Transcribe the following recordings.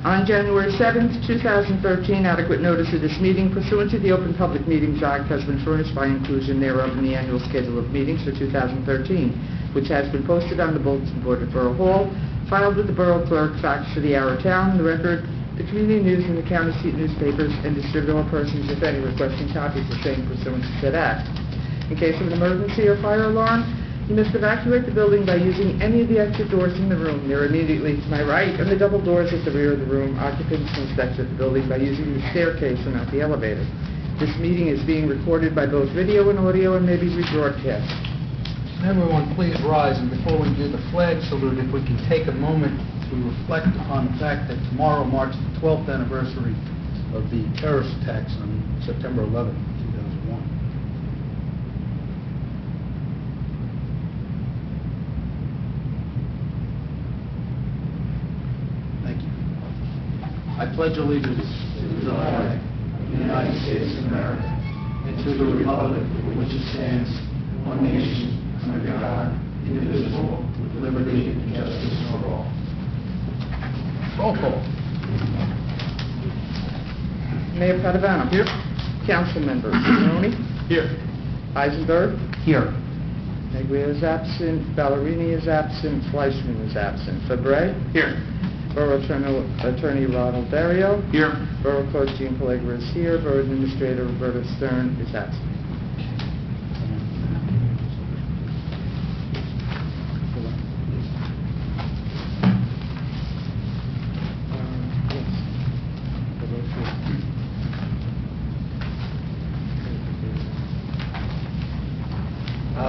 On January 7th, 2013, adequate notice of this meeting pursuant to the Open Public Meetings Act has been furnished by inclusion thereof in the annual schedule of meetings for 2013, which has been posted on the bulletin board at Borough Hall, filed with the Borough Clerk, faxed to the Hour Town, the Record, the Community News, and the County Seat newspapers, and distributed to all persons, if any, requesting copies of same pursuant to said act. In case of an emergency or fire alarm, you must evacuate the building by using any of the exit doors in the room. They're immediately to my right, and the double doors at the rear of the room. Occupants must exit the building by using the staircase and not the elevator. This meeting is being recorded by both video and audio and may be rebroadcast. Everyone please rise, and before we do the flag salute, if we can take a moment to reflect upon the fact that tomorrow marks the 12th anniversary of the terrorist attacks on September 11, 2001. Thank you. I pledge allegiance to the flag of the United States of America and to the republic for which it stands, one nation, under God, indivisible, with liberty and justice for all. roll call. Mayor Padavano. Here. Council members. Maroney. Here. Eisenberg. Here. Neglia is absent. Ballerini is absent. Fleischman is absent. Fabre. Here. Borough Attorney Ronald Dario. Here. Borough Clerk Jean Pellegra is here. Borough Administrator Roberta Stern is absent.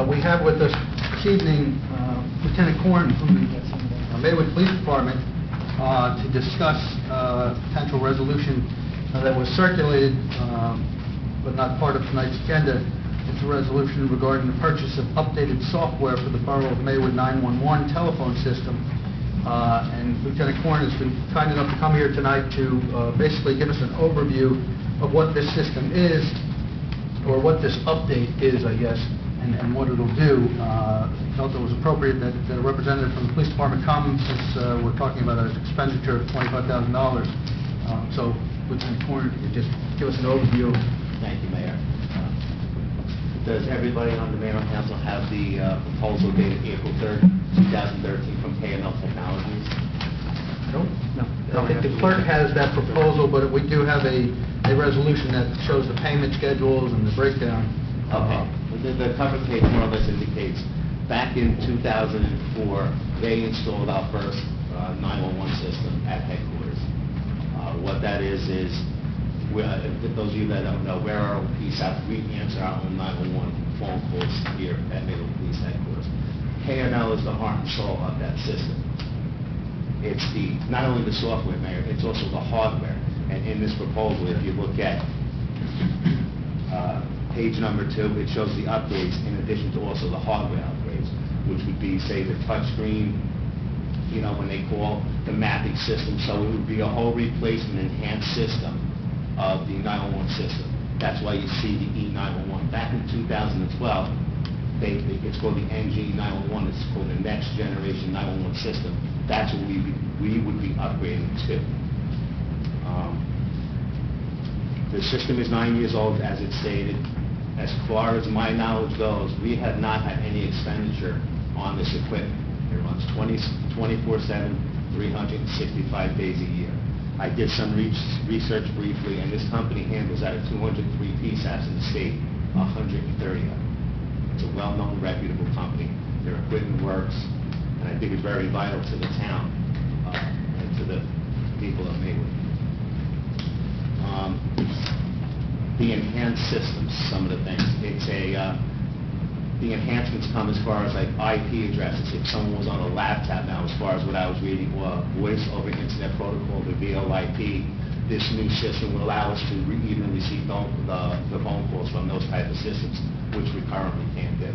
We have with us this evening Lieutenant Corn from the Maywood Police Department to discuss potential resolution that was circulated but not part of tonight's agenda. It's a resolution regarding the purchase of updated software for the Borough of Maywood 911 telephone system. And Lieutenant Corn has been kind enough to come here tonight to basically give us an overview of what this system is, or what this update is, I guess, and what it'll do. Felt it was appropriate that a representative from the police department come, since we're talking about an expenditure of $25,000. So, Lieutenant Corn, if you could just give us an overview. Thank you, Mayor. Does everybody on the Mayor and Council have the proposal dated April 3rd, 2013 from KML Technologies? No. I think the clerk has that proposal, but we do have a resolution that shows the payment schedules and the breakdown. Okay. The cover page more or less indicates back in 2004, they installed our first 911 system at headquarters. What that is those of you that don't know, we're our own PSAP. We answer our own 911 phone calls here at Maywood Police Headquarters. KML is the heart and soul of that system. It's not only the software, Mayor, it's also the hardware. And in this proposal, if you look at page number 2, it shows the updates in addition to also the hardware upgrades, which would be, say, the touchscreen, when they call the mapping system. So it would be a whole replacement, enhanced system of the 911 system. That's why you see the E911. Back in 2012, it's called the NG911. It's called the Next Generation 911 System. That's what we would be upgrading to. The system is 9 years old, as it stated. As far as my knowledge goes, we have not had any expenditure on this equipment. It runs 24/7, 365 days a year. I did some research briefly, and this company handles out of 203 PSAPs in the state, 130 of them. It's a well-known, reputable company. Their equipment works, and I think it's very vital to the town and to the people of Maywood. The enhanced systems, some of the things. The enhancements come as far as like IP addresses. If someone was on a laptop now, as far as what I was reading, voice over internet protocol, the VoIP, this new system will allow us to even receive the phone calls from those type of systems, which we currently can't do.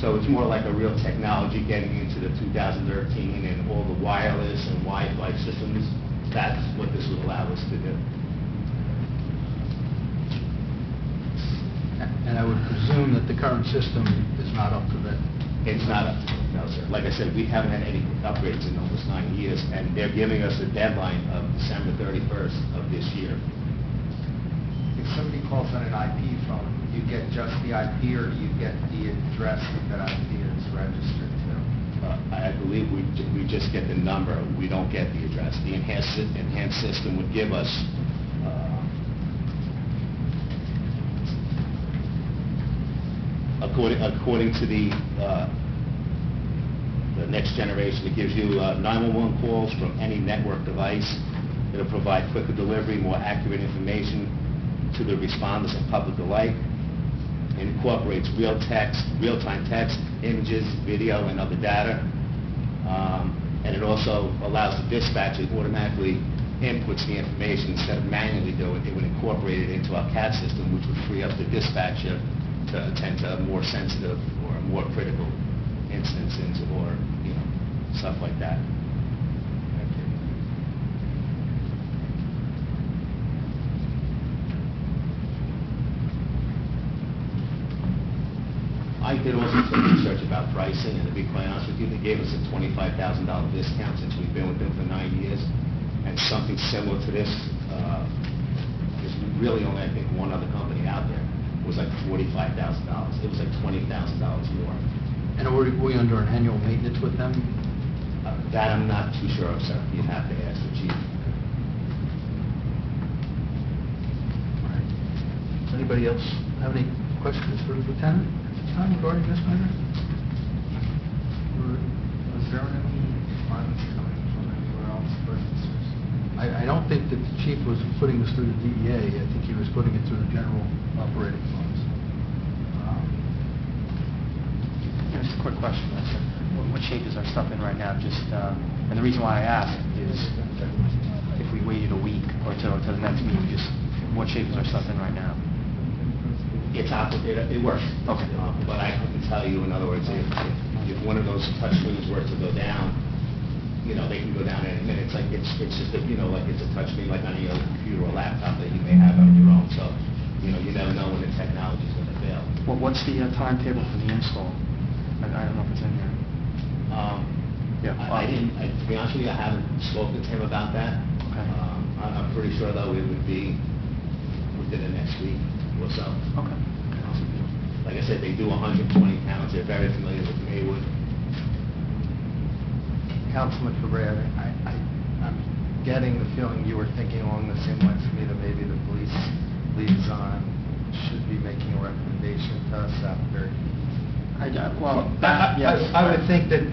So it's more like a real technology getting into the 2013 and all the wireless and Wi-Fi systems. That's what this would allow us to do. And I would presume that the current system is not up to that. It's not up to it. No, sir. Like I said, we haven't had any upgrades in almost 9 years, and they're giving us a deadline of December 31st of this year. If somebody calls on an IP phone, you get just the IP, or do you get the address that that IP is registered to? I believe we just get the number. We don't get the address. The enhanced system would give us according to the next generation, it gives you 911 calls from any network device. It'll provide quicker delivery, more accurate information to the responders and public alike. It incorporates real-time text, images, video, and other data. And it also allows the dispatcher to automatically inputs the information instead of manually doing it. It would incorporate it into our CAD system, which would free up the dispatcher to attend to more sensitive or more critical instances or, stuff like that. Thank you. I did also some research about pricing, and to be quite honest with you, they gave us a $25,000 discount since we've been with them for 9 years. And something similar to this, there's really only, I think, one other company out there. It was like $45,000. It was like $20,000 more. And are we under an annual maintenance with them? That I'm not too sure of, sir. You'd have to ask the chief. All right. Does anybody else have any questions for the lieutenant at this time regarding this matter? Was there any funds coming from anywhere else for instance? I don't think that the chief was putting this through the DEA. I think he was putting it through the general operating funds. Just a quick question, sir. What shape is our stuff in right now? And the reason why I ask is if we waited a week or till the next meeting, what shape is our stuff in right now? It's operated, it works. Okay. But I can tell you, in other words, if one of those touch screens were to go down, they can go down in a minute. It's just like it's a touch screen like on your computer or laptop that you may have on your own. So, you never know when the technology is going to fail. Well, what's the timetable for the install? I don't know if it's in here. I didn't, to be honest with you, I haven't spoken to him about that. Okay. I'm pretty sure, though, it would be within the next week or so. Okay. Like I said, they do 120 pounds. They're very familiar with Maywood. Councilman Fabre, I'm getting the feeling you were thinking along the same lines as me, that maybe the police liaison should be making a recommendation to us after. I would think that,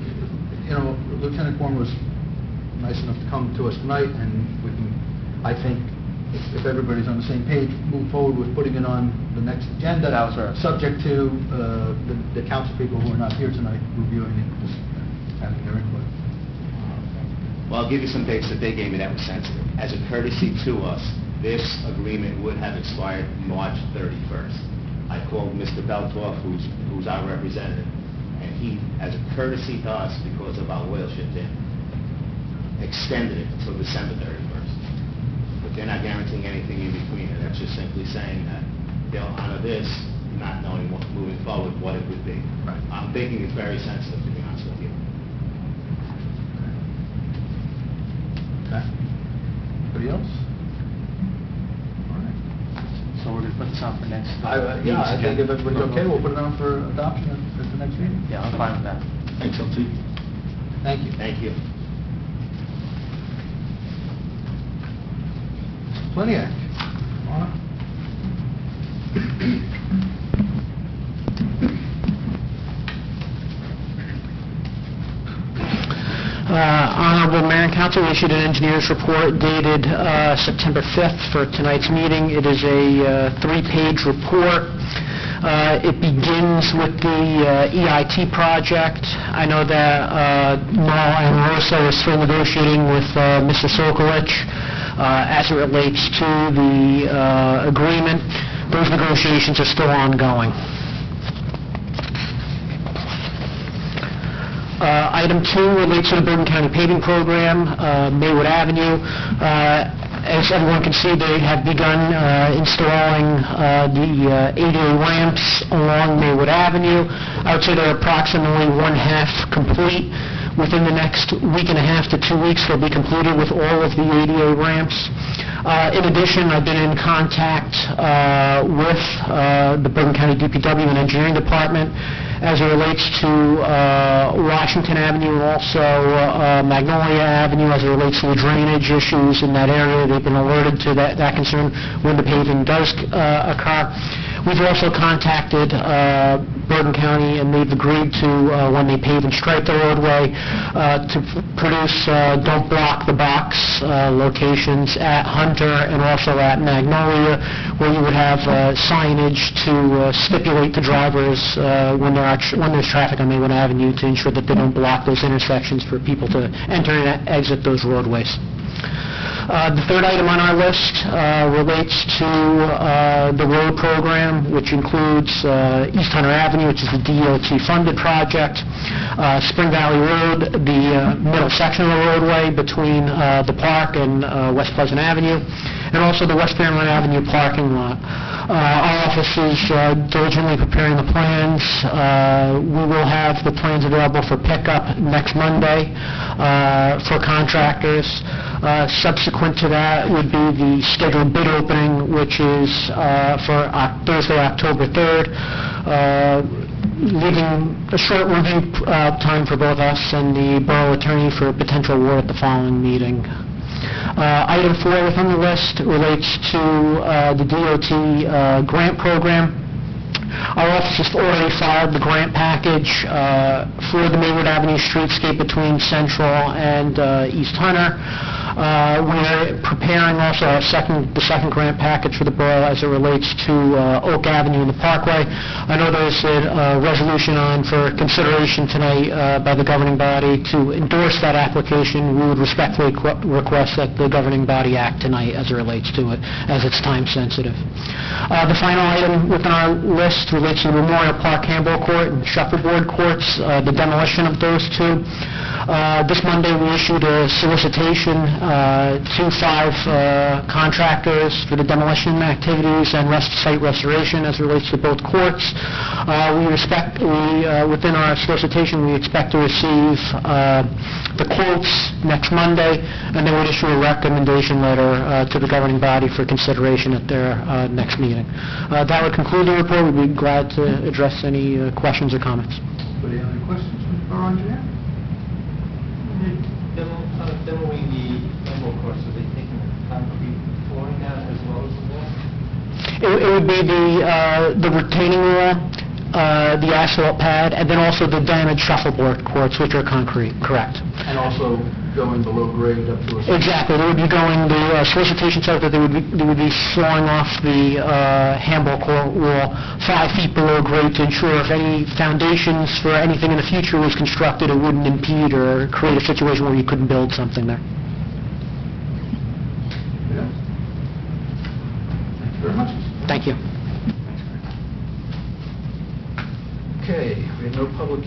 Lieutenant Corn was nice enough to come to us tonight, and we can, I think, if everybody's on the same page, move forward with putting it on the next agenda. That was right. Subject to the council people who are not here tonight reviewing it, just having their input. Well, I'll give you some dates that they gave me that was sensitive. As a courtesy to us, this agreement would have expired March 31st. I called Mr. Beltoff, who's our representative, and he, as a courtesy to us, because of our oil shipped in, extended it until December 31st. But they're not guaranteeing anything in between, and that's just simply saying that they'll honor this, not knowing moving forward what it would be. Right. I'm thinking it's very sensitive, to be honest with you. Okay. Anybody else? All right. So we're going to put this on for next Yeah, I think if everybody's okay, we'll put it on for adoption at the next meeting. Yeah, I'm fine with that. Thanks, Chief. Thank you. Thank you. Pliniak. Honorable Mayor and Council, we issued an engineer's report dated September 5th for tonight's meeting. It is a 3-page report. It begins with the EIT project. I know that Noel and Rosa is still negotiating with Mr. Sokolich as it relates to the agreement. Those negotiations are still ongoing. Item 2 relates to the Bergen County paving program, Maywood Avenue. As everyone can see, they have begun installing the ADA ramps along Maywood Avenue. I would say they're approximately one-half complete. Within the next week and a half to 2 weeks, they'll be completed with all of the ADA ramps. In addition, I've been in contact with the Bergen County DPW and Engineering Department as it relates to Washington Avenue and also Magnolia Avenue as it relates to the drainage issues in that area. They've been alerted to that concern when the paving does occur. We've also contacted Bergen County, and they've agreed to, when they pave and stripe the roadway, to produce don't block the box locations at Hunter and also at Magnolia, where you would have signage to stipulate to drivers when there's traffic on Maywood Avenue to ensure that they don't block those intersections for people to enter and exit those roadways. The third item on our list relates to the road program, which includes East Hunter Avenue, which is the DOT-funded project, Spring Valley Road, the middle section of the roadway between the park and West Pleasant Avenue, and also the West Fairmont Avenue parking lot. Our office is diligently preparing the plans. We will have the plans available for pickup next Monday for contractors. Subsequent to that would be the scheduled bid opening, which is for Thursday, October 3rd, leaving a short review time for both us and the borough attorney for a potential award at the following meeting. Item 4 within the list relates to the DOT grant program. Our office has already filed the grant package for the Maywood Avenue streetscape between Central and East Hunter. We're preparing also the second grant package for the borough as it relates to Oak Avenue and the Parkway. I know there's a resolution on for consideration tonight by the governing body to endorse that application. We would respectfully request that the governing body act tonight as it relates to it, as it's time sensitive. The final item within our list relates to the Memorial Park Handball Court and Shuffleboard Courts, the demolition of those two. This Monday we issued a solicitation to 5 contractors for the demolition activities and site restoration as it relates to both courts. Within our solicitation, we expect to receive the quotes next Monday, and then we'll issue a recommendation letter to the governing body for consideration at their next meeting. That would conclude the report. We'd be glad to address any questions or comments. Anybody have any questions for the borough engineer? Demoing the handball courts, are they taking concrete flooring out as well as the wall? It would be the retaining wall, the asphalt pad, and then also the damaged shuffleboard courts, which are concrete, correct. And also going below grade up to a... Exactly. They would be going, the solicitation said that they would be sawing off the handball court wall 5 feet below grade to ensure if any foundations for anything in the future was constructed, it wouldn't impede or create a situation where you couldn't build something there. Yeah. Thank you very much. Thank you. Okay, we have no public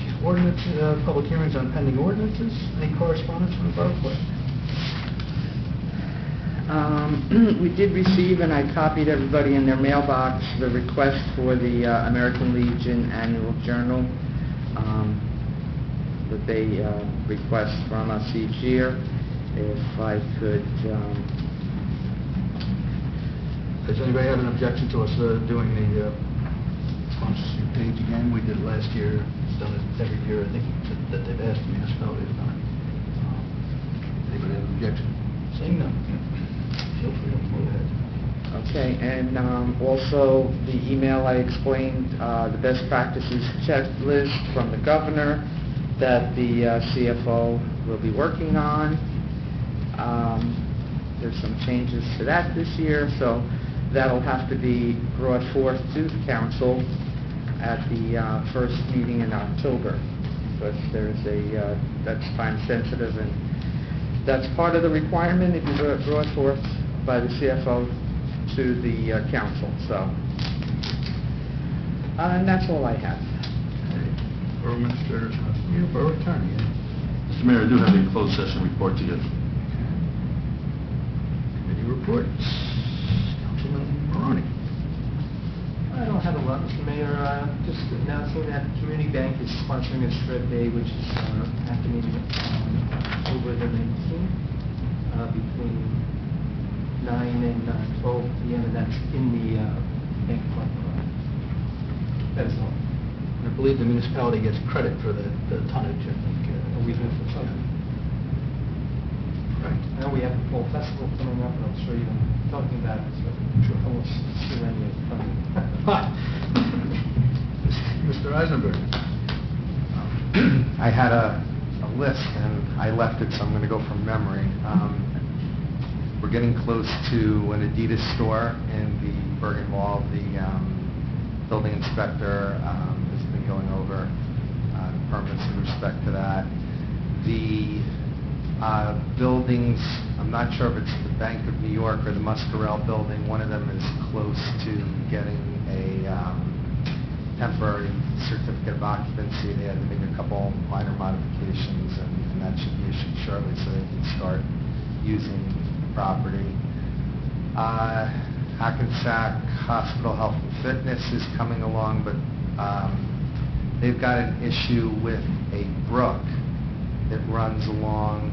hearings on pending ordinances. Any correspondence from the borough clerk? We did receive, and I copied everybody in their mailbox, the request for the American Legion Annual Journal that they request from us each year. If I could... Does anybody have an objection to us doing the sponsorship page again? We did it last year. It's done it every year. I think that they've asked the municipalities done it. Anybody have an objection? Saying no. Feel free to go ahead. Okay, and also the email I explained, the best practices checklist from the governor that the CFO will be working on. There's some changes to that this year, so that'll have to be brought forth to the council at the first meeting in October, because that's time sensitive, and that's part of the requirement if you brought forth by the CFO to the council. So, and that's all I have. Okay. Borough Administrator, you, Borough Attorney. Mr. Mayor, I do have a closed session report to give. Committee Any reports? Councilman Maroney. I don't have a lot, Mr. Mayor. Just announcing that Community Bank is sponsoring a shred day, which is happening on October the 19th between 9 and 12 p.m. and that's in the bank park. That's all. I believe the municipality gets credit for the tonnage, I think. We've been for something. Right. Now we have the fall festival coming up, and I'll show you them talking about it, so Sure. I won't see any of it coming. Mr. Eisenberg. I had a list, and I left it, so I'm going to go from memory. We're getting close to an Adidas store in the Bergen Mall. The building inspector has been going over permits in respect to that. The buildings, I'm not sure if it's the Bank of New York or the Muscarel building, one of them is close to getting a temporary certificate of occupancy. They had to make a couple minor modifications, and that should be issued shortly so they can start using the property. Hackensack Hospital Health and Fitness is coming along, but they've got an issue with a brook that runs along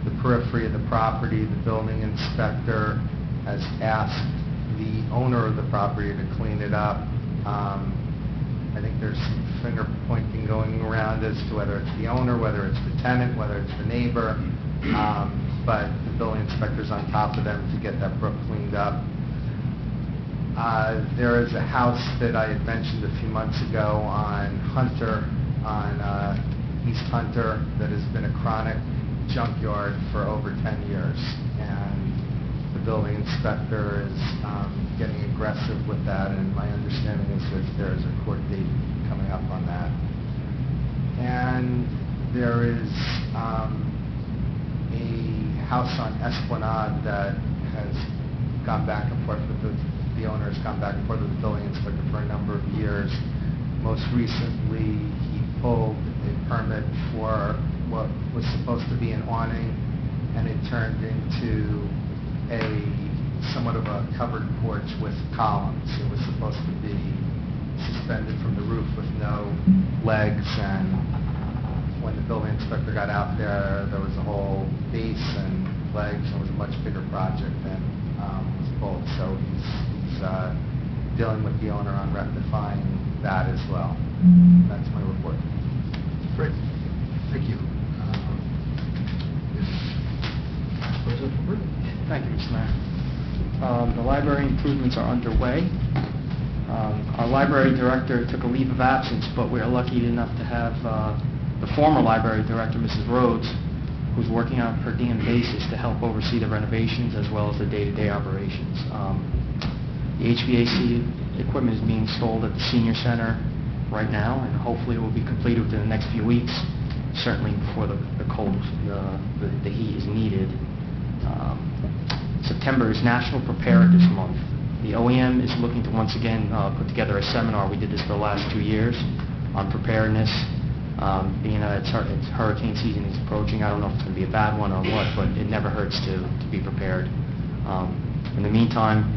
the periphery of the property. The building inspector has asked the owner of the property to clean it up. I think there's some finger pointing going around as to whether it's the owner, whether it's the tenant, whether it's the neighbor, but the building inspector's on top of them to get that brook cleaned up. There is a house that I had mentioned a few months ago on Hunter, on East Hunter, that has been a chronic junkyard for over 10 years, and the building inspector is getting aggressive with that, and my understanding is that there is a court date coming up on that. And there is a house on Esplanade that has gone back and forth with the owner has gone back and forth with the building inspector for a number of years. Most recently, he pulled a permit for what was supposed to be an awning, and it turned into somewhat of a covered porch with columns. It was supposed to be suspended from the roof with no legs, and when the building inspector got out there, there was a whole base and legs, and it was a much bigger project than was pulled. So he's dealing with the owner on rectifying that as well. That's my report. Great. Thank you. Thank you, Mr. Mayor. The library improvements are underway. Our library director took a leave of absence, but we are lucky enough to have the former library director, Mrs. Rhodes, who's working on a per diem basis to help oversee the renovations as well as the day-to-day operations. The HVAC equipment is being installed at the senior center right now, and hopefully it will be completed within the next few weeks, certainly before the heat is needed. September is National Preparedness Month. The OEM is looking to once again put together a seminar. We did this for the last 2 years on preparedness. Being that it's hurricane season is approaching, I don't know if it's going to be a bad one or what, but it never hurts to be prepared. In the meantime,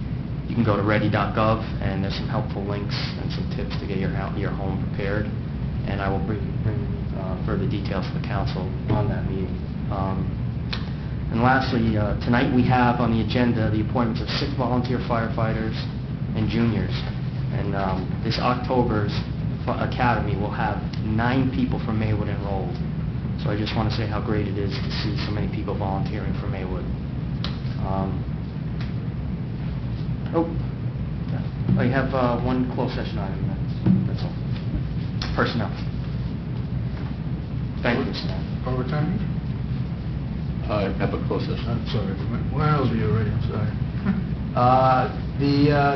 you can go to ready.gov, and there's some helpful links and some tips to get your home prepared. And I will bring further details to the council on that meeting. And lastly, tonight we have on the agenda the appointments of 6 volunteer firefighters and juniors. And this October's academy will have 9 people from Maywood enrolled. So I just want to say how great it is to see so many people volunteering for Maywood. I have one closed session item. That's all. Personnel. Thank you, Mr. Mayor. Overtime? I have a closed session. I'm sorry. Where else are you already? I'm sorry.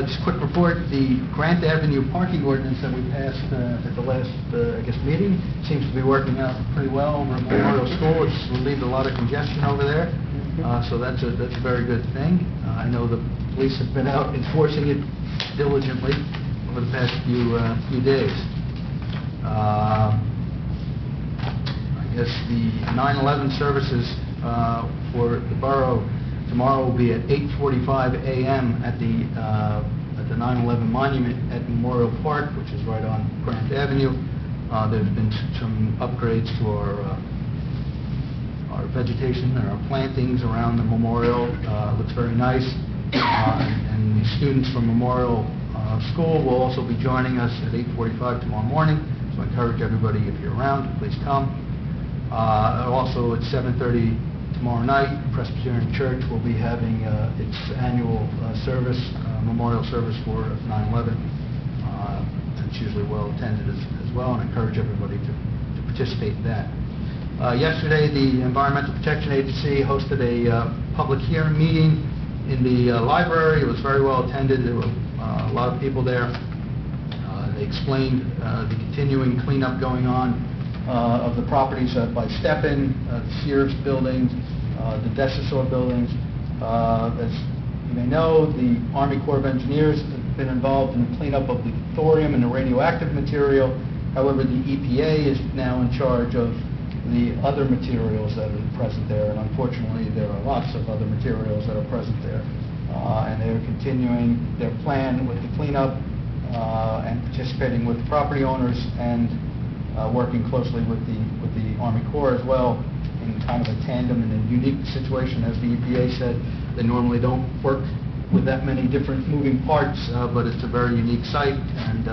Just a quick report, the Grant Avenue parking ordinance that we passed at the last, I guess, meeting seems to be working out pretty well over at Memorial School. It's relieved a lot of congestion over there, so that's a very good thing. I know the police have been out enforcing it diligently over the past few days. I guess the 9/11 services for the borough Tomorrow will be at 8:45 a.m. at the 9/11 Monument at Memorial Park, which is right on Grant Avenue. There's been some upgrades to our vegetation and our plantings around the memorial. Looks very nice. And the students from Memorial School will also be joining us at 8:45 tomorrow morning. So I encourage everybody, if you're around, please come. Also at 7:30 tomorrow night, Presbyterian Church will be having its annual service, memorial service for 9/11. It's usually well attended as well, and I encourage everybody to participate in that. Yesterday, the Environmental Protection Agency hosted a public hearing meeting in the library. It was very well attended. There were a lot of people there. They explained the continuing cleanup going on of the properties by Steppen, the Sears buildings, the Desisor buildings. As you may know, the Army Corps of Engineers have been involved in the cleanup of the thorium and the radioactive material. However, the EPA is now in charge of the other materials that are present there, and unfortunately there are lots of other materials that are present there. And they're continuing their plan with the cleanup and participating with the property owners and working closely with the Army Corps as well in kind of a tandem in a unique situation. As the EPA said, they normally don't work with that many different moving parts, but it's a very unique site, and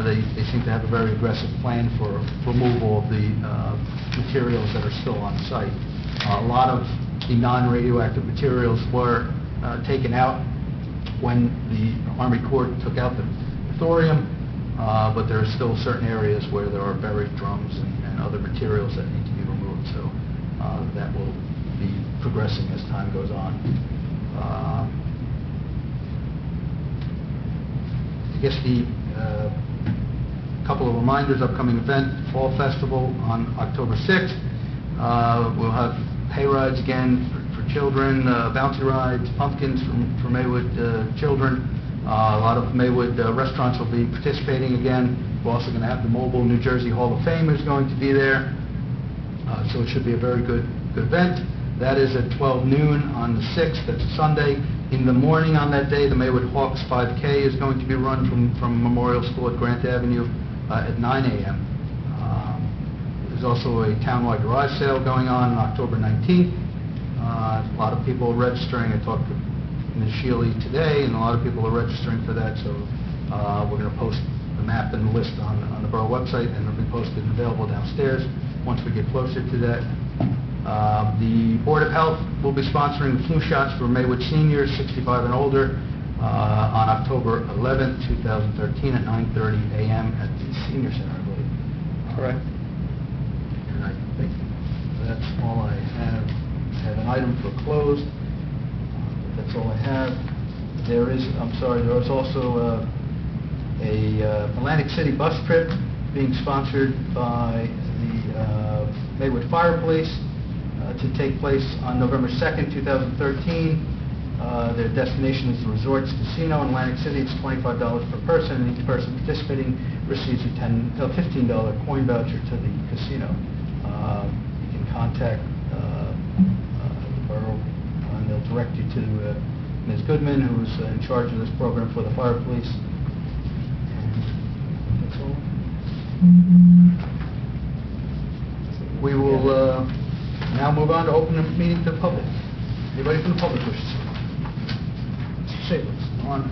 they seem to have a very aggressive plan for removal of the materials that are still on site. A lot of the non-radioactive materials were taken out when the Army Corps took out the thorium, but there are still certain areas where there are buried drums and other materials that need to be removed, so that will be progressing as time goes on. I guess the couple of reminders: upcoming event, Fall Festival on October 6th. We'll have hay rides again for children, bouncy rides, pumpkins for Maywood children. A lot of Maywood restaurants will be participating again. We're also going to have the Mobile New Jersey Hall of Fame is going to be there. So it should be a very good event. That is at 12 noon on the 6th. That's a Sunday. In the morning on that day, the Maywood Hawks 5K is going to be run from Memorial School at Grant Avenue at 9 a.m. There's also a townwide garage sale going on October 19th. A lot of people are registering. I talked to Ms. Shealy today, and a lot of people are registering for that. So we're going to post the map and the list on the Borough website, and it'll be posted and available downstairs once we get closer to that. The Board of Health will be sponsoring the flu shots for Maywood seniors 65 and older on October 11th, 2013 at 9:30 a.m. at the Senior Center, I believe. Correct. And I think that's all I have. I have an item for closed. That's all I have. There is also a Atlantic City bus trip being sponsored by the Maywood Fire Police to take place on November 2nd, 2013. Their destination is the Resorts Casino in Atlantic City. It's $25 per person, and each person participating receives a $15 coin voucher to the casino. You can contact the Borough, and they'll direct you to Ms. Goodman, who's in charge of this program for the Fire Police. And that's all. We will now move on to open the meeting to the public. Anybody from the public wishes to speak? Mr. Shaplitz, go on.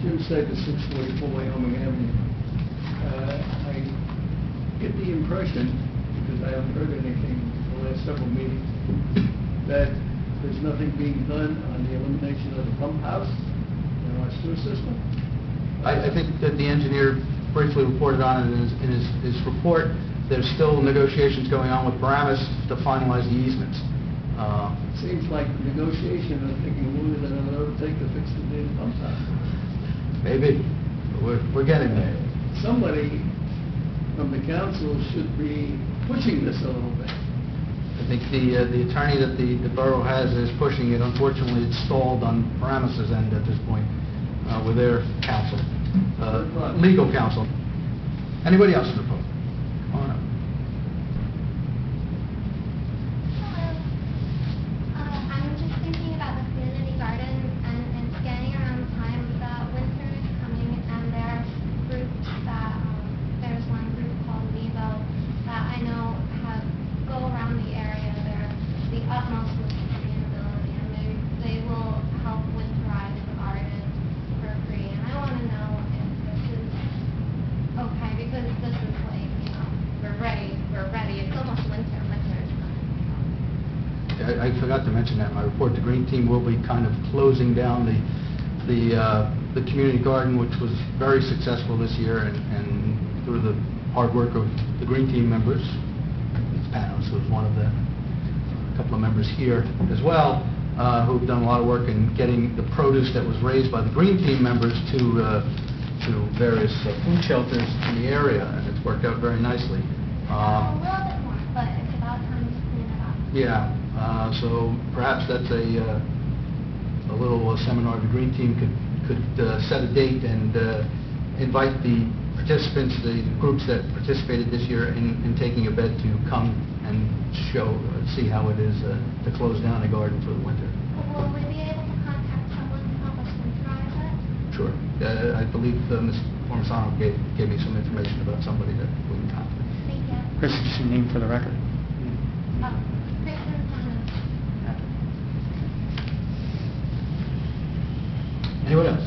Jim said the 644 Wyoming Avenue. I get the impression, because I haven't heard anything in the last several meetings, that there's nothing being done on the elimination of the pump house in our sewer system. I think that the engineer briefly reported on it in his report. There's still negotiations going on with Paramus to finalize the easements. Seems like the negotiation is taking longer than it'll take to fix the damn pump house. Maybe. We're getting there. Somebody from the council should be pushing this a little bit. I think the attorney that the borough has is pushing it. Unfortunately, it's stalled on Paramus's end at this point with their counsel. legal counsel. Anybody else in the public? Come on up. I'm just thinking about the community garden and scanning around the time that winter is coming, and there are groups that, there's one group called Vivo that I know go around the area. They're the utmost with sustainability, and they will help winterize the garden for free. And I want to know if this is okay, because this is like, we're ready. It's almost winter. Winter is coming. I forgot to mention that in my report. The Green Team will be kind of closing down the community garden, which was very successful this year, and through the hard work of the Green Team members. Panos, who was one of a couple of members here as well, who've done a lot of work in getting the produce that was raised by the Green Team members to various food shelters in the area, and it's worked out very nicely. A little bit more, but it's about time to clean it up. Yeah, so perhaps that's a little seminar the Green Team could set a date and invite the participants, the groups that participated this year in taking a bed to come and see how it is to close down a garden for the winter. Will we be able to contact someone to help us winterize it? Sure. I believe Ms. Formisano gave me some information about somebody that we can contact. Thank you. Chris, just your name for the record. Kristen Thomas. Anyone else?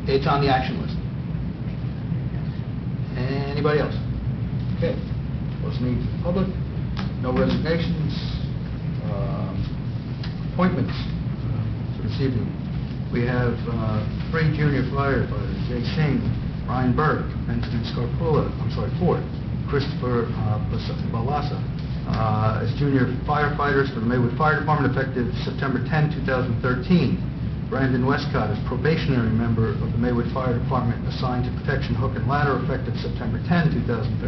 It's on the action list. Anybody else? Okay. Close the meeting to the public. No resignations. Appointments for this evening. We have 3 junior firefighters: Jay Singh, Ryan Burke, Benjamin Scarpula, 4, Christopher Balassa, as junior firefighters for the Maywood Fire Department effective September 10, 2013. Brandon Westcott is probationary member of the Maywood Fire Department assigned to Protection Hook and Ladder effective September 10, 2013.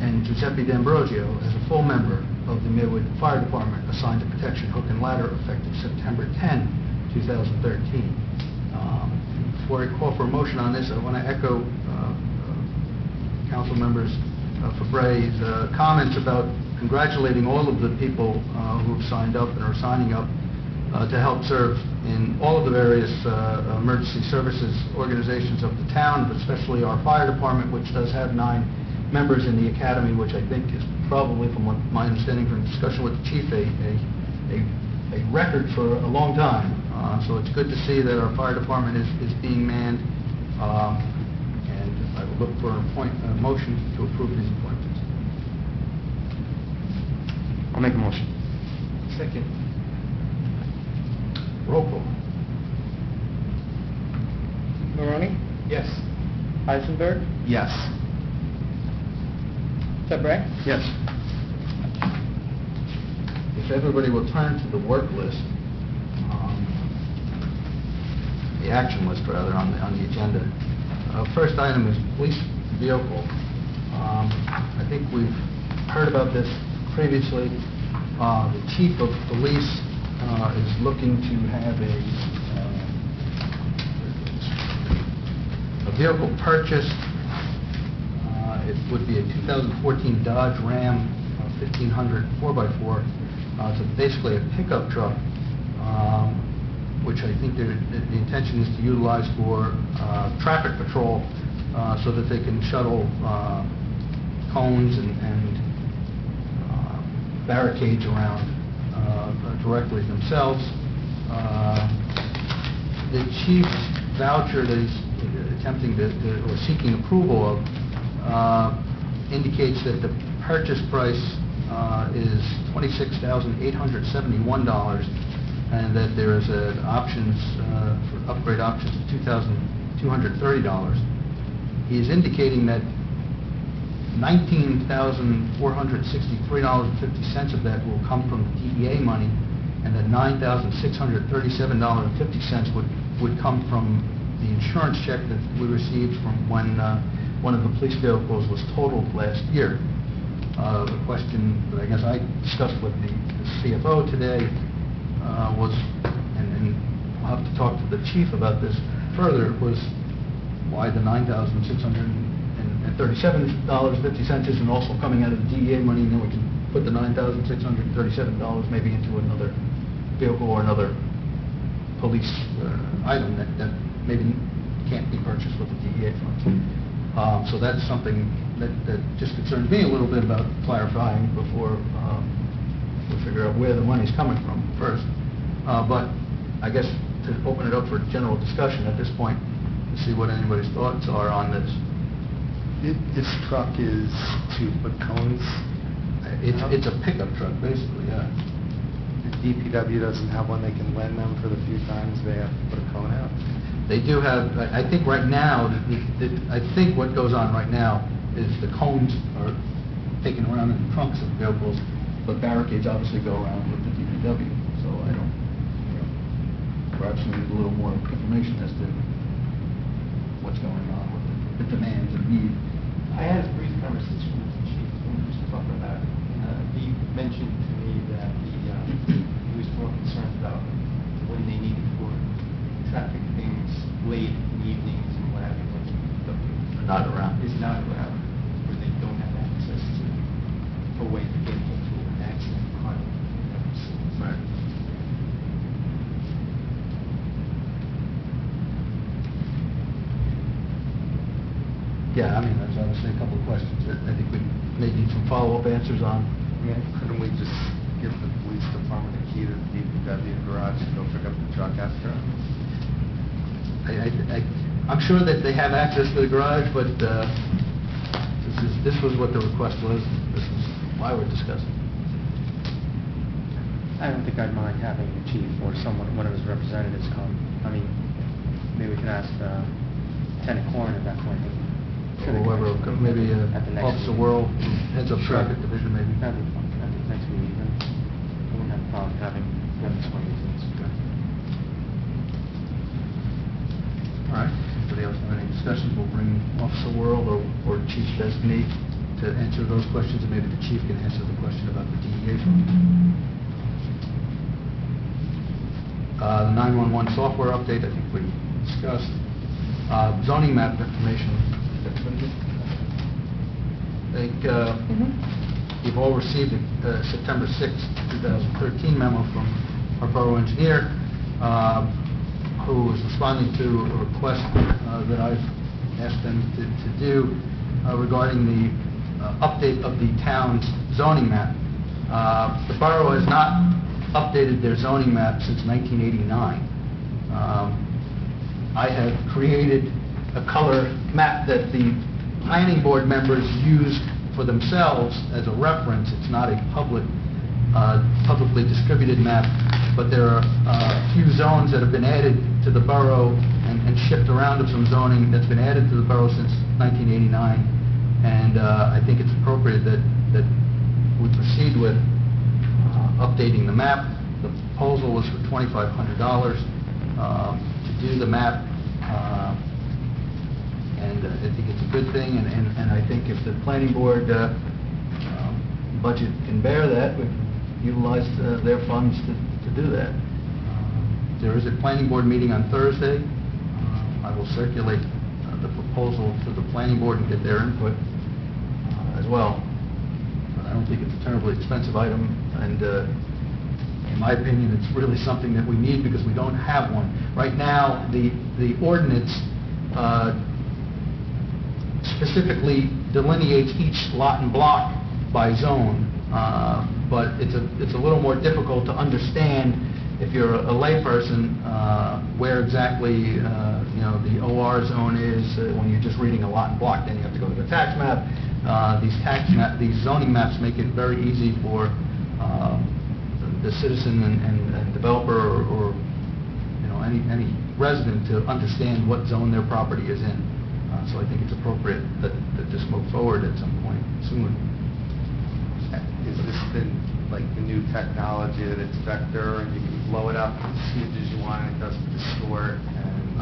And Giuseppe D'Ambrosio as a full member of the Maywood Fire Department assigned to Protection Hook and Ladder effective September 10, 2013. Before I call for a motion on this, I want to echo Council members Fabray's comments about congratulating all of the people who have signed up and are signing up to help serve in all of the various emergency services organizations of the town, but especially our fire department, which does have 9 members in the academy, which I think is probably, from what my understanding from discussion with the chief, a record for a long time. So it's good to see that our fire department is being manned, and I will look for a motion to approve these appointments. I'll make a motion. Second. Roll call. Maroney? Yes. Eisenberg? Yes. Fabray? Yes. If everybody will turn to the work list, the action list rather, on the agenda. First item is police vehicle. I think we've heard about this previously. The chief of police is looking to have a vehicle purchased. It would be a 2014 Dodge Ram 1500 4x4. So basically a pickup truck, which I think the intention is to utilize for traffic patrol, so that they can shuttle cones and barricades around directly themselves. The chief's voucher that he's attempting or seeking approval of indicates that the purchase price is $26,871, and that there is options for upgrade options of $2,230. He is indicating that $19,463.50 of that will come from the DEA money, and that $9,637.50 would come from the insurance check that we received from when one of the police vehicles was totaled last year. The question that I guess I discussed with the CFO today was, and I'll have to talk to the chief about this, further was why the $9,637.50 isn't also coming out of the DEA money, and then we can put the $9,637 maybe into another vehicle or another police item that maybe can't be purchased with the DEA funds. So that's something that just concerns me a little bit about clarifying before we figure out where the money's coming from first. But I guess to open it up for general discussion at this point, to see what anybody's thoughts are on this. This truck is to put cones? It's a pickup truck, basically, yeah. The DPW doesn't have one they can lend them for the few times they have to put a cone out? They do have, I think right now, I think what goes on right now is the cones are taken around in the trunks of vehicles, but barricades obviously go around with the DPW. So I don't, perhaps we need a little more information as to what's going on with the demands and need. I had a brief conversation with the chief when we were talking about it. He mentioned to me that he was more concerned about when they needed for traffic things late in the evenings and what have you, when the Not around. is not around, where they don't have access to a way to get into an accident car. Right. Yeah, I mean, there's obviously a couple of questions that I think we may need some follow-up answers on. Yeah, couldn't we just give the police department a key to the DPW garage to go pick up the truck after? I'm sure that they have access to the garage, but this was what the request was. This is why we're discussing. I don't think I'd mind having the chief or someone, one of his representatives come. I mean, maybe we can ask Lieutenant Corn at that point. Or whoever, maybe At the next Officer meeting. Worrell, heads up traffic division, maybe. That'd be fun. That'd be next meeting. Then I wouldn't have a problem having them explain things. All right. Anybody else have any discussions? We'll bring Officer Worrell or Chief Designee to answer those questions, and maybe the chief can answer the question about the DEA fund. The 911 software update, I think we discussed. Zoning map information. I think you've all received a September 6, 2013 memo from our borough engineer, who is responding to a request that I've asked them to do regarding the update of the town's zoning map. The borough has not updated their zoning map since 1989. I have created a color map that the planning board members use for themselves as a reference. It's not a publicly distributed map, but there are a few zones that have been added to the borough and shipped around of some zoning that's been added to the borough since 1989, and I think it's appropriate that we proceed with updating the map. The proposal was for $2,500 to do the map, and I think it's a good thing, and I think if the planning board budget can bear that, we can utilize their funds to do that. There is a planning board meeting on Thursday. I will circulate the proposal to the planning board and get their input as well. But I don't think it's a terribly expensive item, and in my opinion, it's really something that we need because we don't have one. Right now, the ordinance specifically delineates each lot and block by zone, but it's a little more difficult to understand if you're a layperson where exactly the OR zone is when you're just reading a lot and block. Then you have to go to the tax map. These zoning maps make it very easy for the citizen and developer or any resident to understand what zone their property is in. So I think it's appropriate that this move forward at some point soon. Is this like the new technology that it's vector and you can blow it up as huge as you want and it doesn't distort and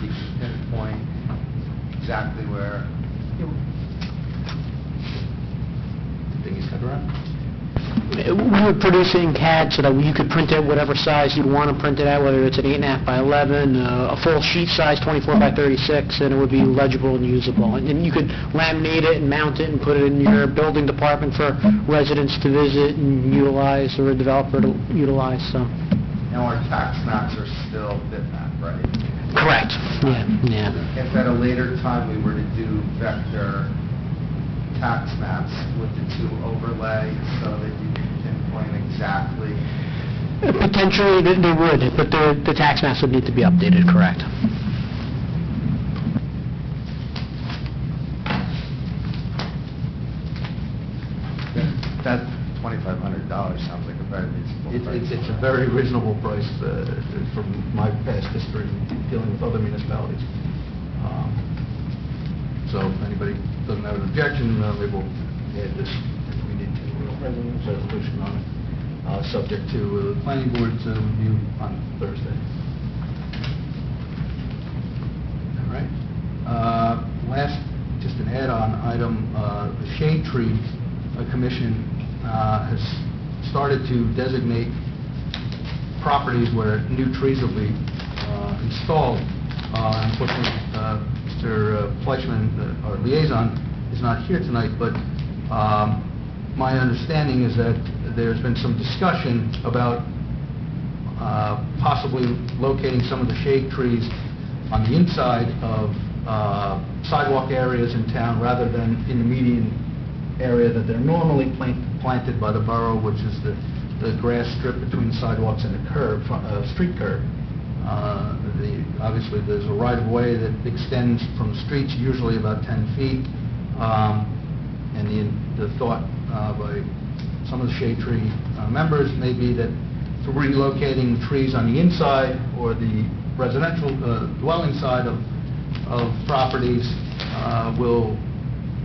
you can pinpoint exactly where? The thing is cut around? We would produce it in CAD so that you could print it whatever size you'd want to print it at, whether it's an 8.5 by 11, a full sheet size 24 by 36, and it would be legible and usable. And you could laminate it and mount it and put it in your building department for residents to visit and utilize, or a developer to utilize, so. Now, our tax maps are still bitmap, right? Correct. Yeah. If at a later time we were to do vector tax maps, would the two overlay so that you can pinpoint exactly? Potentially, they would, but the tax maps would need to be updated, correct. That $2,500 sounds like a very reasonable price. It's a very reasonable price from my past history dealing with other municipalities. So if anybody doesn't have an objection, we will add this if we need to, resolution on it, subject to the planning board's review on Thursday. All right. Last, just an add-on item, the Shade Tree Commission has started to designate properties where new trees will be installed. Unfortunately, Mr. Fleischman, our liaison, is not here tonight, but my understanding is that there's been some discussion about possibly locating some of the shade trees on the inside of sidewalk areas in town rather than in the median area that they're normally planted by the borough, which is the grass strip between sidewalks and the curb, street curb. Obviously, there's a right-of-way that extends from the streets, usually about 10 feet, and the thought by some of the shade tree members may be that through relocating trees on the inside or the residential dwelling side of properties will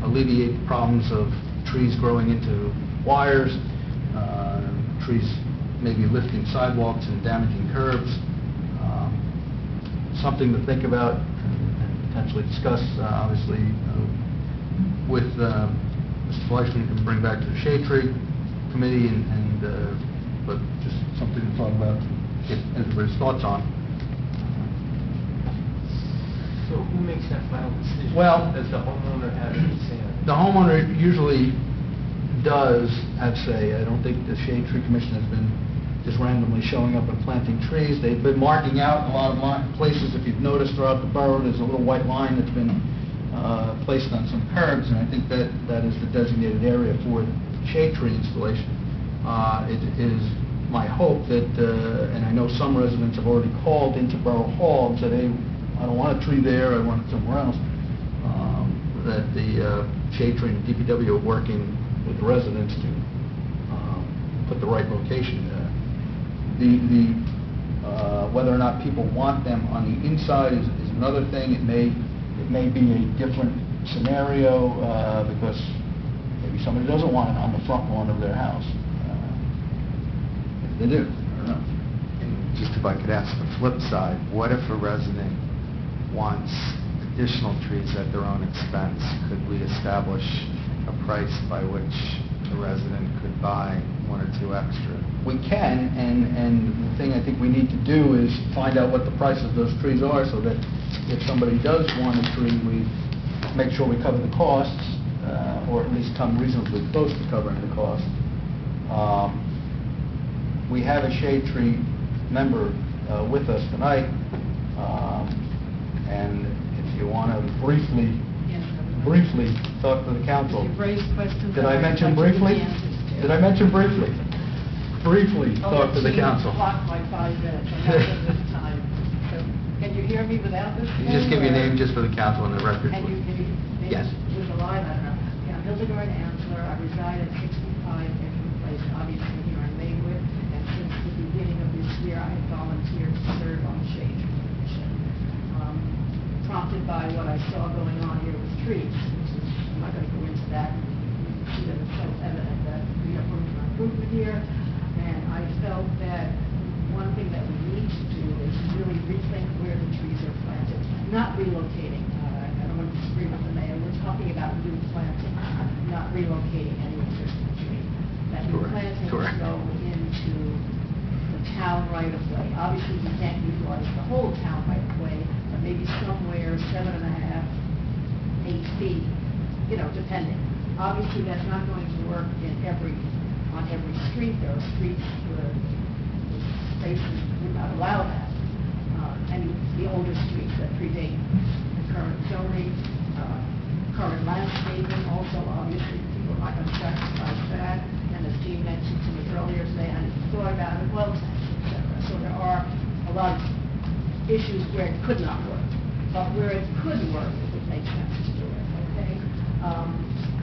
alleviate the problems of trees growing into wires, trees maybe lifting sidewalks and damaging curbs. Something to think about and potentially discuss, obviously, with Mr. Fleischman, can bring back to the Shade Tree Committee, but just something to talk about, get everybody's thoughts on. So who makes that final decision? Well, Does the homeowner have any say in it? the homeowner usually does have say. I don't think the Shade Tree Commission has been just randomly showing up and planting trees. They've been marking out a lot of places. If you've noticed throughout the borough, there's a little white line that's been placed on some curbs, and I think that is the designated area for shade tree installation. It is my hope that, and I know some residents have already called into Borough Hall and said, hey, I don't want a tree there, I want it somewhere else, that the shade tree and DPW are working with the residents to put the right location there. Whether or not people want them on the inside is another thing. It may be a different scenario because maybe somebody doesn't want it on the front lawn of their house. If they do, I don't know. And just if I could ask the flip side, what if a resident wants additional trees at their own expense? Could we establish a price by which the resident could buy one or two extra? We can, and the thing I think we need to do is find out what the price of those trees are, so that if somebody does want a tree, we make sure we cover the costs, or at least come reasonably close to covering the cost. We have a shade tree member with us tonight, and if you want to briefly talk to the council. You've raised questions. Did I mention briefly? Did I mention briefly? Briefly talk to the council. Clock by 5 minutes. I have it this time. So, can you hear me without this? You just give your name just for the council and the record. Can you name Yes. with the line? I don't know. Yeah, I'm Hildegard Ansler. I reside at 65 Edgewood Place, obviously here in Maywood. And since the beginning of this year, I have volunteered to serve on the Shade Tree Commission. Prompted by what I saw going on here with trees, which is, I'm not going to go into that. You see that it's self-evident that we have room for improvement here. And I felt that one thing that we need to do is really rethink where the trees are planted, not relocating. I don't want to disagree with the mayor. We're talking about new planting, not relocating any existing tree. That new planting Correct. go with into the town right of way. Obviously, you can't utilize the whole town right of way, but maybe somewhere 7.5, 8 feet, depending. Obviously, that's not going to work on every street. There are streets where the spaces would not allow that. And the older streets that predate the current zoning, current landscaping, also obviously people are not going to sacrifice that. And as Jean mentioned to me earlier today, I hadn't thought about it, well, et cetera. So there are a lot of issues where it could not work, but where it could work, it would make sense to do it, okay?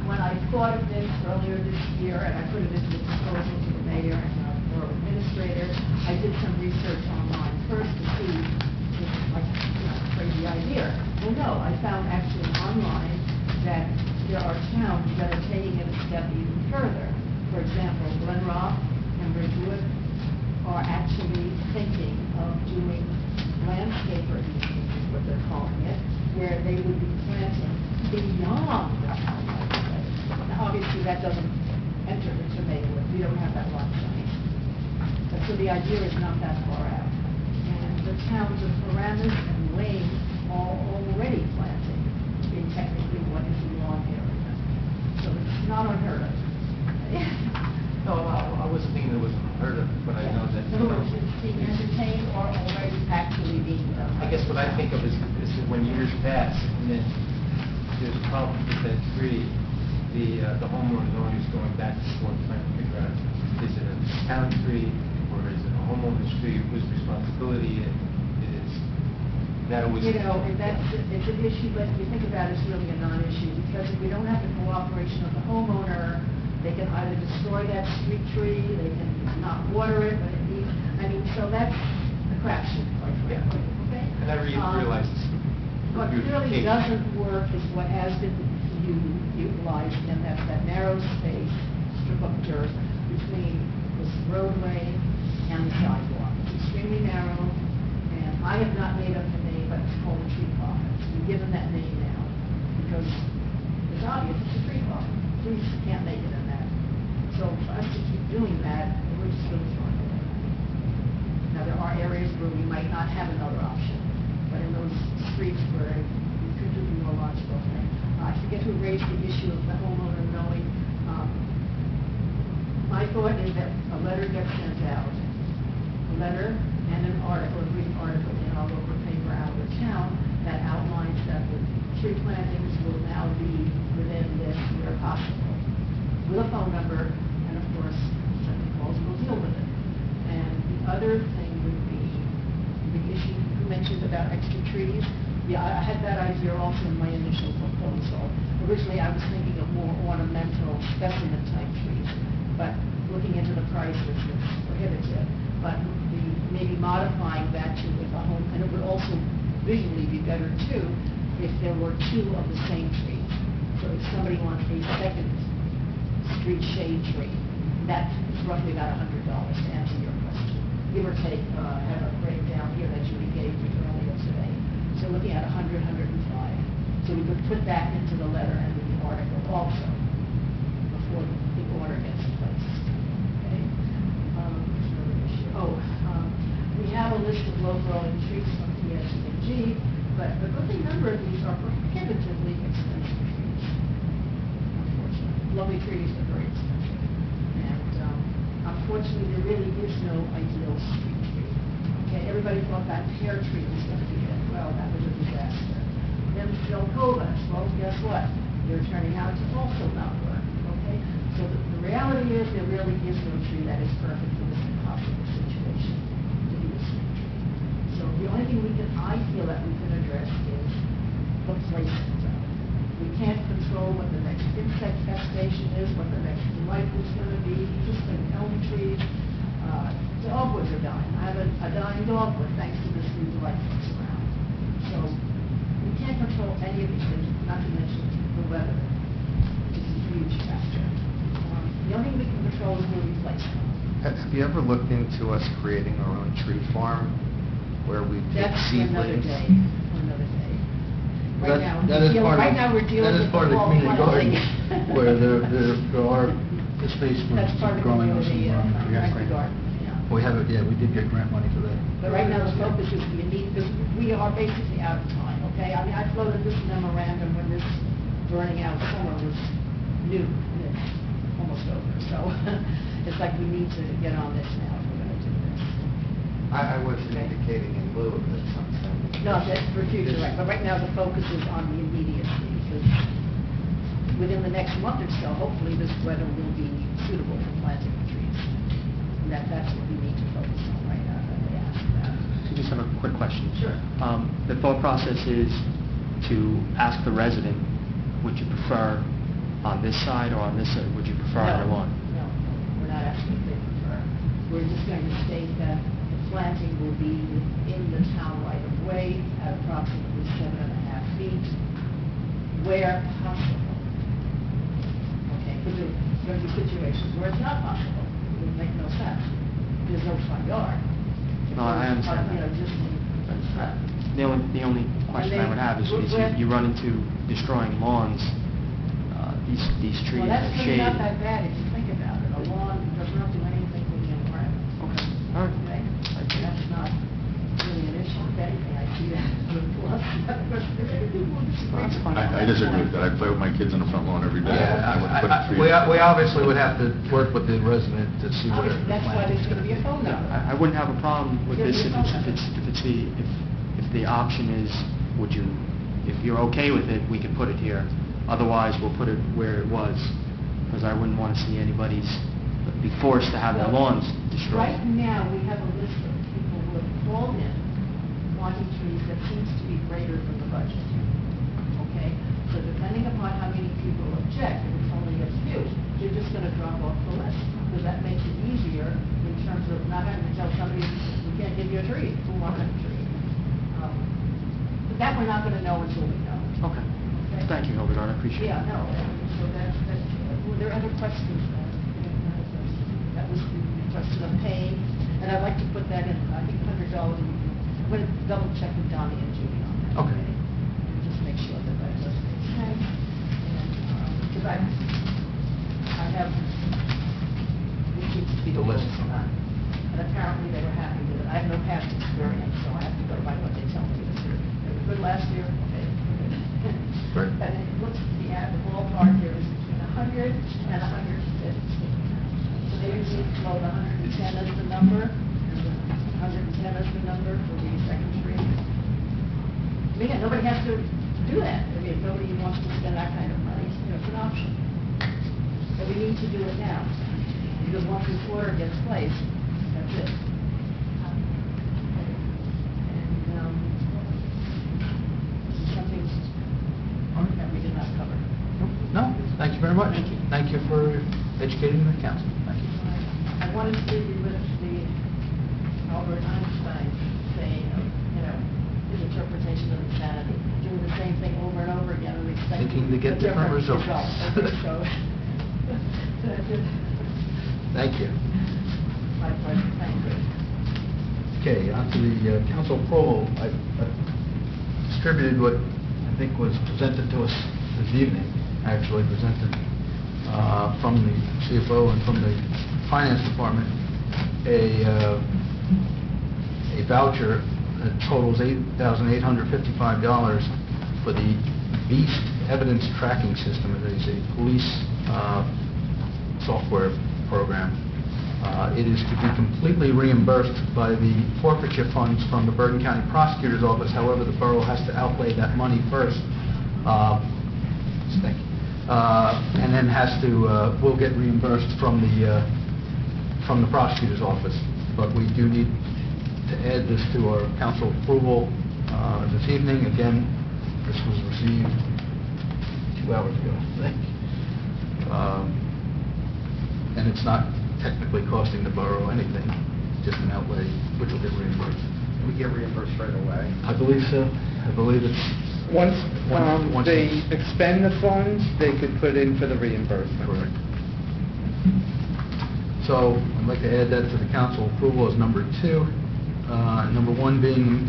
When I thought of this earlier this year, and I put it into the proposal to the mayor and the borough administrator, I did some research online first to see if it's like a crazy idea. Well, no, I found actually online that there are towns that are taking it a step even further. For example, Glen Rock and Ridgewood are actually thinking of doing landscaper easements, is what they're calling it, where they would be planting beyond the town right of way. Now, obviously, that doesn't enter into Maywood. We don't have that lot size. But so the idea is not that far out. And the towns of Paramus and Wayne are already planting in technically what is a lawn area. So it's not unheard of. No, I wasn't thinking it was unheard of, but I know that, In other words, it's being entertained or already actually being done. I guess what I think of is that when years pass, and then there's a problem with that tree, the homeowner's always going back and forth trying to figure out, is it a town tree, or is it a homeowner's tree, whose responsibility it is? That always... It's an issue, but if you think about it, it's really a non-issue, because if we don't have the cooperation of the homeowner, they can either destroy that street tree, they can not water it when it needs, so that's a crapshoot, quite frankly, okay? I never even realized this. What really doesn't work is what has been utilized, and that's that narrow space, strip of dirt, between this roadway and the sidewalk. It's extremely narrow, and I have not made up the name, but it's called a tree coffin. We've given that name now, because it's obvious, it's a tree coffin. Trees can't make it in that. So for us to keep doing that, we're just really throwing it away. Now, there are areas where we might not have another option, but in those streets where we could do the more logical thing. I forget who raised the issue of the homeowner knowing. My thought is that a letter gets sent out, a letter and an article, a brief article in our local paper out of town that outlines that the tree plantings will now be within this where possible, with a phone number, and of course, something calls will deal with it. And the other thing would be the issue you mentioned about extra trees. Yeah, I had that idea also in my initial proposal. Originally, I was thinking of more ornamental specimen type trees, but looking into the prices, it's prohibitive. But maybe modifying that to with a home, and it would also visually be better too if there were two of the same trees. So if somebody wants a second street shade tree, that's roughly about $100 to answer your question. Give or take, have a breakdown here that Judy gave me earlier today. So looking at 100, 105. So we could put that into the letter and the article also before the order gets placed. Okay? We have a list of low-growing trees from PSE&G, but the good thing, number of these are prohibitively expensive trees. Unfortunately, lovely trees, but very expensive. And unfortunately, there really is no ideal street tree. Okay, everybody thought that pear tree was going to be it. Well, that was a disaster. Then Philcovas, well, guess what? They're turning out to also not work. Okay, so the reality is there really is no tree that is perfect for this impossible situation to be a street tree. So the only thing I feel that we can address is the placement of it. We can't control what the next insect infestation is, what the next light is going to be. Just like elm trees, dogwoods are dying. I have a dying dogwood thanks to this new light that's around. So we can't control any of these things, not to mention the weather, which is a huge factor. The only thing we can control is where we place them. Have you ever looked into us creating our own tree farm where we take That's seedlings? another day. Right now That is part we're dealing with of the fall community planting. garden, where there are the space for That's part of the growing those community, environments. garden, yeah. We have it, yeah, we did get grant money for that. But right now, the focus is the immediate, because we are basically out of time, okay? I mean, I floated this memorandum when this burning out summer was new, and it's almost over, so it's like we need to get on this now if we're gonna do this. I wasn't indicating in lieu of this, I'm saying. No, that's for future, right, but right now, the focus is on the immediacy, because within the next month or so, hopefully, this weather will be suitable for planting the trees. And that's what we need to focus on right now, that they ask about. I just have a quick question. Sure. The thought process is to ask the resident, would you prefer on this side or on this side? Would you prefer on your lawn? No, we're not asking if they prefer. We're just going to state that the planting will be within the town right of way at approximately 7.5 feet, where possible. Okay, because there are going to be situations where it's not possible. It would make no sense. There's no front yard. No, I understand You know, that. just, The only question I would have is you run into destroying lawns, these trees, well, that's really shade. not that bad if you think about it. A lawn does not do anything for the environment. Okay, all right. Okay? That's not really an issue. If anything, I see that as a plus. That's fine. I disagree with that. I play with my kids on the front lawn every day. I would put a tree. We obviously would have to work with the resident to see where. Obviously, that's why there's going to be a phone number. I wouldn't have a problem with this if the option is, if you're okay with it, we could put it here. Otherwise, we'll put it where it was, because I wouldn't want to see anybody's be forced to have their lawns destroyed. Right now, we have a list of people who have called in wanting trees that seems to be greater than the budget. Okay? So depending upon how many people object, if it's only a few, you're just going to drop off the list, because that makes it easier in terms of not having to tell somebody, we can't give you a tree, who wants a tree? But that we're not going to know until we know. Okay. Thank you, Hildegard, I appreciate it. Yeah, no, so were there other questions? That was the question of paying, and I'd like to put that in, I think $100, I'm going to double check with Donnie and Judy on that. Okay. And just make sure that that does make sense, and, because I have, it seems to be The list. And apparently they were happy with it. I have no past experience, so I have to go by what they tell me this year. They were good last year, okay, good. Great. And it looks, the ballpark here is between 100 and 150. So they usually float 110 as the number, and 110 as the number for the second tree. I mean, nobody has to do that. I mean, if nobody wants to spend that kind of money, you know, it's an option. But we need to do it now, because once this order gets placed, that's it. And, this is something that we did not cover. No, thank you very much. Thank you. Thank you for educating the council. Thank you. I wanted to leave you with the Albert Einstein saying, you know, his interpretation of insanity, doing the same thing over and over again and expecting Thinking to get a different results. I think so. That's it. Thank you. My pleasure, thank you. Okay, on to the council approval. I distributed what I think was presented to us this evening, actually presented from the CFO and from the finance department, a voucher that totals $8,855 for the BEAST evidence tracking system. It is a police software program. It is to be completely reimbursed by the forfeiture funds from the Bergen County Prosecutor's Office. However, the borough has to outlay that money first, and then will get reimbursed from the prosecutor's office. But we do need to add this to our council approval this evening. Again, this was received 2 hours ago, I think. And it's not technically costing the borough anything, just an outlay, which will get reimbursed. We get reimbursed right away. I believe so. I believe it's... Once Once they it's- expend the funds, they could put in for the reimbursement. Correct. So I'd like to add that to the council approval as number 2. Number 1 being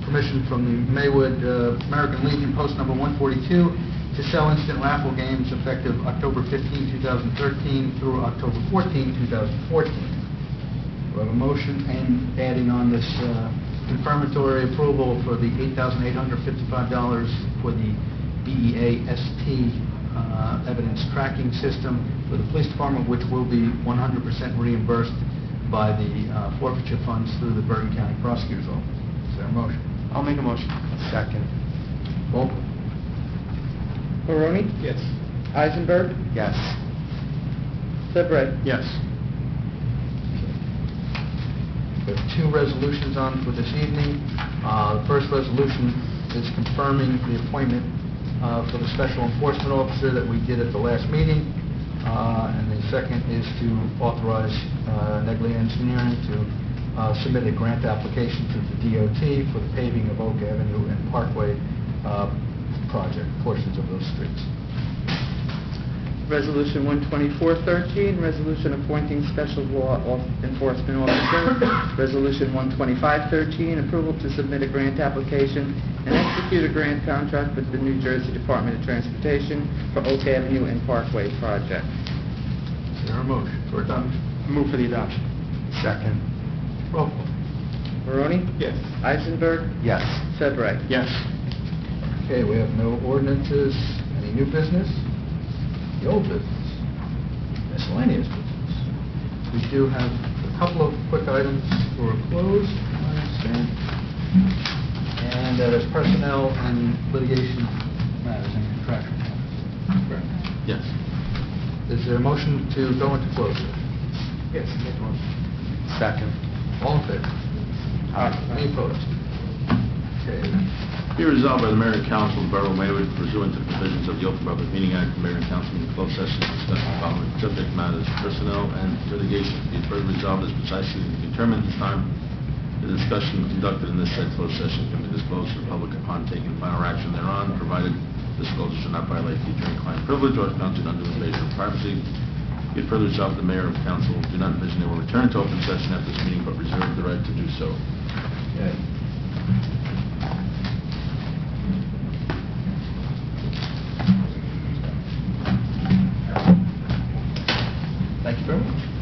permission from the Maywood American Legion Post number 142 to to sell instant raffle games effective October 15, 2013 through October 14, 2014. We have a motion and adding on this confirmatory approval for the $8,855 for the BEA-ST evidence tracking system for the police department, which will be 100% reimbursed by the forfeiture funds through the Bergen County Prosecutor's Office. Is there a motion? I'll make a motion. Second. Roll call. Barone? Yes. Eisenberg? Yes. Severide? Yes. We have two resolutions on for this evening. The first resolution is confirming the appointment for the special enforcement officer that we did at the last meeting. And the second is to authorize Negley Engineering to submit a grant application to the DOT for the paving of Oak Avenue and Parkway project, portions of those streets. Resolution 12413, resolution appointing special law enforcement officer. Resolution 12513, approval to submit a grant application and execute a grant contract with the New Jersey Department of Transportation for Oak Avenue and Parkway project. Is there a motion for adoption? Move for the adoption. Second. Roll call. Barone? Yes. Eisenberg? Yes. Severide? Yes. Okay, we have no ordinances. Any new business? The old business? Miscellaneous business? We do have a couple of quick items for a close, I understand. And there's personnel and litigation matters and contractual matters. Correct. Yes. Is there a motion to go into closed session? Yes. Make a motion. Second. All in favor? Any opposed? Okay. Be resolved by the Mayor and Council of the Borough of Maywood pursuant to the provisions of the Open Public Meeting Act, the Mayor and Council in closed session to discuss the following subject matters: personnel and litigation. Be it further resolved as precisely to be determined at this time, the discussion conducted in this said closed session can be disclosed to the public upon taking final action thereon, provided disclosure should not violate the attorney-client privilege or constitute undue invasion of privacy. Be it further resolved, the Mayor and Council do not envision they will return to open session after this meeting, but reserve the right to do so. Okay. Thank you very much.